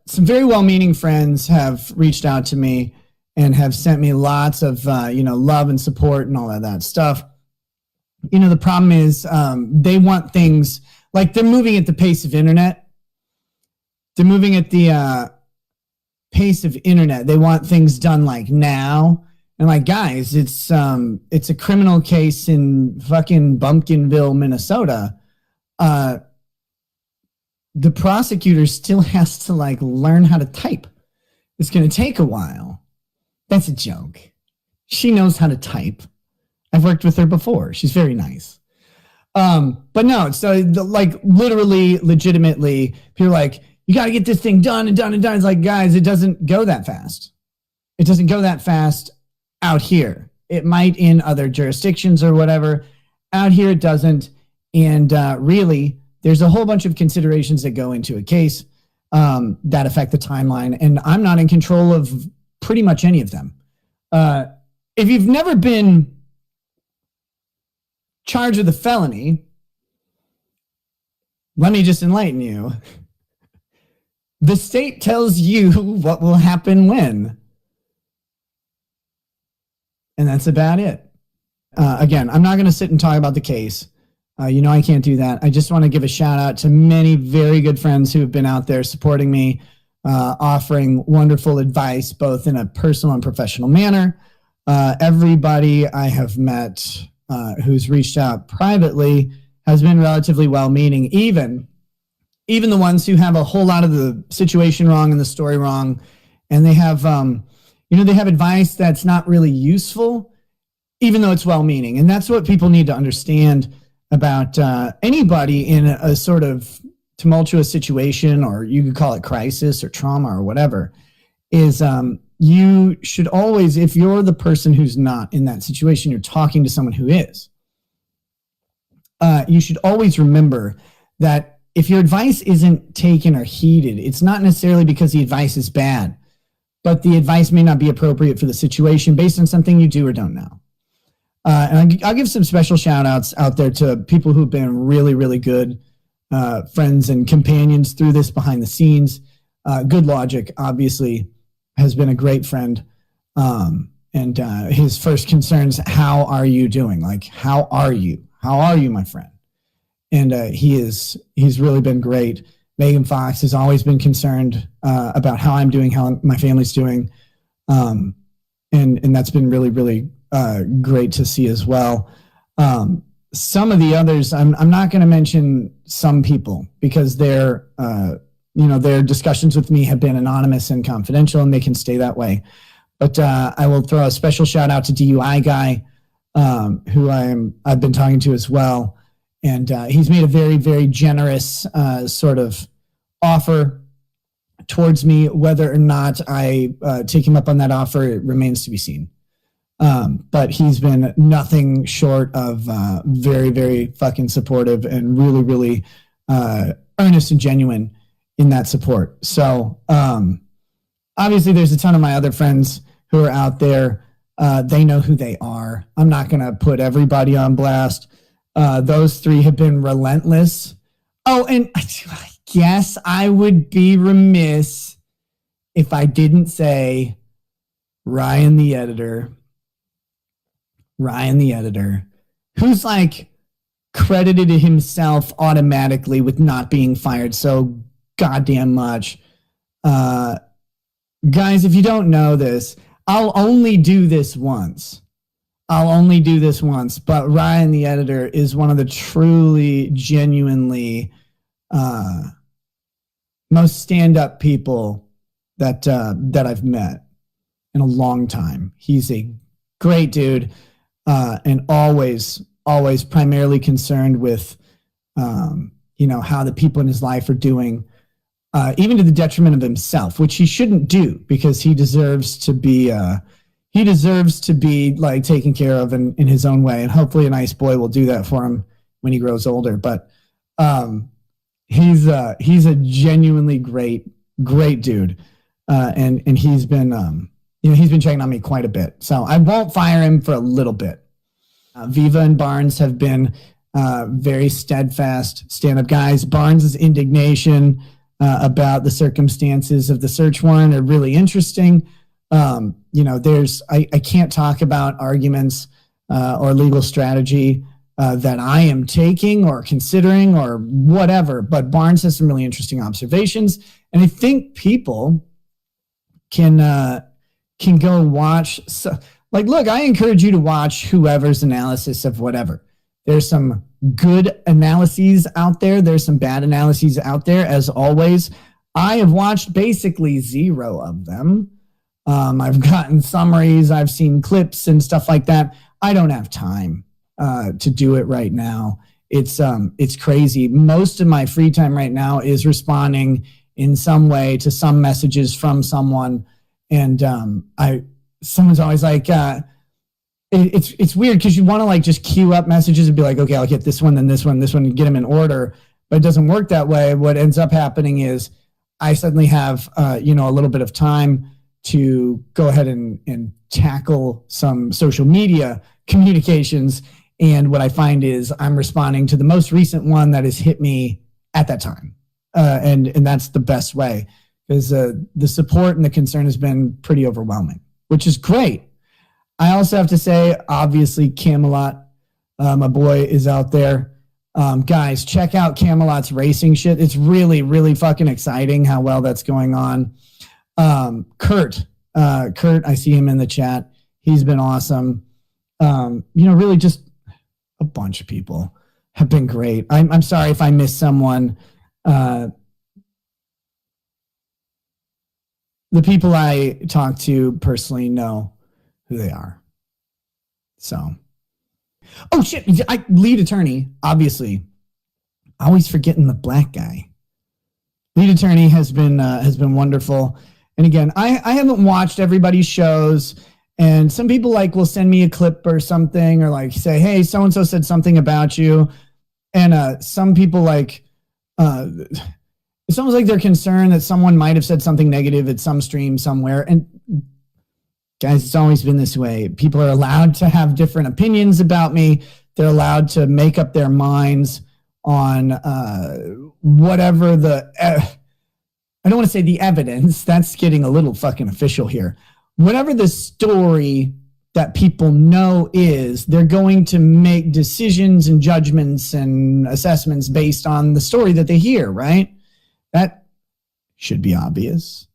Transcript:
some very well-meaning friends have reached out to me and have sent me lots of, love and support and all of that stuff. The problem is they want things like they're moving at the pace of internet. They're moving at the pace of internet. They want things done like now. And like, guys, it's a criminal case in fucking Bumpkinville, Minnesota. The prosecutor still has to like learn how to type. It's going to take a while. That's a joke. She knows how to type. I've worked with her before. She's very nice. But no, so literally, legitimately, people are like, you got to get this thing done and done and done. It's like, guys, it doesn't go that fast. It doesn't go that fast out here. It might in other jurisdictions or whatever. Out here, it doesn't. And really, there's a whole bunch of considerations that go into a case that affect the timeline. And I'm not in control of pretty much any of them. If you've never been charged with a felony, let me just enlighten you. The state tells you what will happen when. And that's about it. Again, I'm not going to sit and talk about the case. I can't do that. I just want to give a shout out to many very good friends who have been out there supporting me, offering wonderful advice, both in a personal and professional manner. Everybody I have met who's reached out privately has been relatively well-meaning, even the ones who have a whole lot of the situation wrong and the story wrong. And they have, they have advice that's not really useful, even though it's well-meaning. And that's what people need to understand about anybody in a sort of tumultuous situation, or you could call it crisis or trauma or whatever, is you should always, if you're the person who's not in that situation, you're talking to someone who is, you should always remember that if your advice isn't taken or heeded, it's not necessarily because the advice is bad, but the advice may not be appropriate for the situation based on something you do or don't know. And I'll give some special shout outs out there to people who've been really, really good friends and companions through this behind the scenes. Good Logic, obviously, has been a great friend. And his first concerns, how are you doing? Like, how are you? How are you, my friend? And he's really been great. Megan Fox has always been concerned about how I'm doing, how my family's doing. And that's been really, really great to see as well. Some of the others, I'm not going to mention some people because their discussions with me have been anonymous and confidential, and they can stay that way. But I will throw a special shout out to DUI Guy, who I've been talking to as well. And he's made a very, very generous sort of offer towards me. Whether or not I take him up on that offer, it remains to be seen. But he's been nothing short of very, very fucking supportive and really, really earnest and genuine in that support. So obviously there's a ton of my other friends who are out there. They know who they are. I'm not going to put everybody on blast. Those three have been relentless. Oh, and I guess I would be remiss if I didn't say Ryan the editor, who's like credited himself automatically with not being fired so goddamn much. Guys, if you don't know this, I'll only do this once. But Ryan the editor is one of the truly, genuinely most stand-up people that I've met in a long time. He's a great dude. And always primarily concerned with, how the people in his life are doing, even to the detriment of himself, which he shouldn't do because he deserves to be like taken care of in his own way. And hopefully a nice boy will do that for him when he grows older. But he's a genuinely great dude. And he's been, he's been checking on me quite a bit. So I won't fire him for a little bit. Viva and Barnes have been very steadfast stand-up guys. Barnes' indignation about the circumstances of the search warrant are really interesting. I can't talk about arguments or legal strategy that I am taking or considering or whatever, but Barnes has some really interesting observations, and I think people can go watch. Look, I encourage you to watch whoever's analysis of whatever. There's some good analyses out there. There's some bad analyses out there, as always. I have watched basically zero of them. I've gotten summaries. I've seen clips and stuff like that. I don't have time to do it right now. It's crazy. Most of my free time right now is responding in some way to some messages from someone. And someone's always like, it's weird because you want to like just queue up messages and be like, okay, I'll get this one, then this one, and get them in order. But it doesn't work that way. What ends up happening is I suddenly have, a little bit of time to go ahead and tackle some social media communications. And what I find is I'm responding to the most recent one that has hit me at that time. And that's the best way, because the support and the concern has been pretty overwhelming, which is great. I also have to say, obviously, Camelot, my boy, is out there. Guys, check out Camelot's racing shit. It's really, really fucking exciting how well that's going on. Kurt, I see him in the chat. He's been awesome. Really just a bunch of people have been great. I'm sorry if I missed someone. The people I talk to personally know who they are. So, oh shit! Lead attorney, obviously. Always forgetting the black guy. Lead attorney has been wonderful. And again, I haven't watched everybody's shows, and some people will send me a clip or something, or say, hey, so and so said something about you, and some people it's almost like they're concerned that someone might have said something negative at some stream somewhere. And guys, it's always been this way. People are allowed to have different opinions about me. They're allowed to make up their minds on whatever I don't want to say the evidence. That's getting a little fucking official here. Whatever the story that people know is, they're going to make decisions and judgments and assessments based on the story that they hear, right? That should be obvious.